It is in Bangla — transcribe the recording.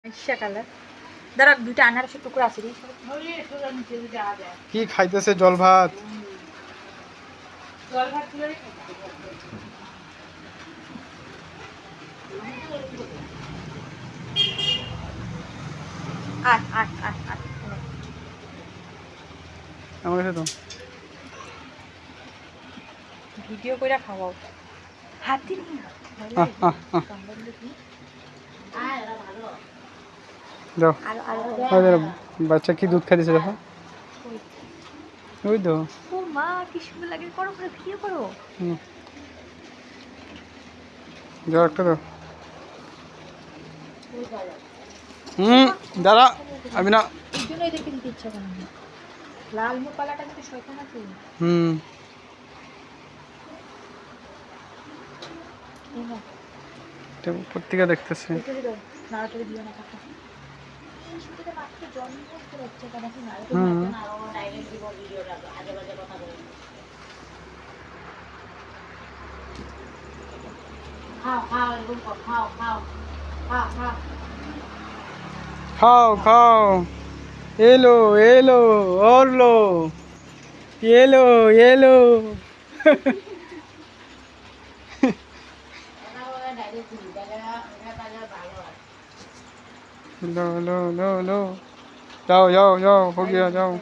আইসা কালার দাঁড়া দুইটা আনারসের টুকরো আছে রে কি খাইতেছে জল ভাত? জল ভাত গুলো আট আট আট আট আমার কাছে তো ভিডিও করে খাওয়াও হাতি যাও বাচ্চা কি দুধ খাইতেছে দেখো ওই তো ও মা কি সুন্দর লাগে করো করে ভিডিও করো যাও একটা দাও দাঁড়া আমি না এই জন্য এদেরকে দিতে ইচ্ছা করে না লাল মুখ কালাটা কিন্তু শয়তান আছে পত্রিকা দেখতেছে নাড়াটাড়ি দিও না কাকা শুধু মাত্র জন্ম করতে হচ্ছে কেন কি না খাও খাও এরকম খাও খাও খাও খাও খাও খাও এলো এলো ওরলো এলো এলো लो लो लो लो जाओ जाओ जाओ हो गया जाओ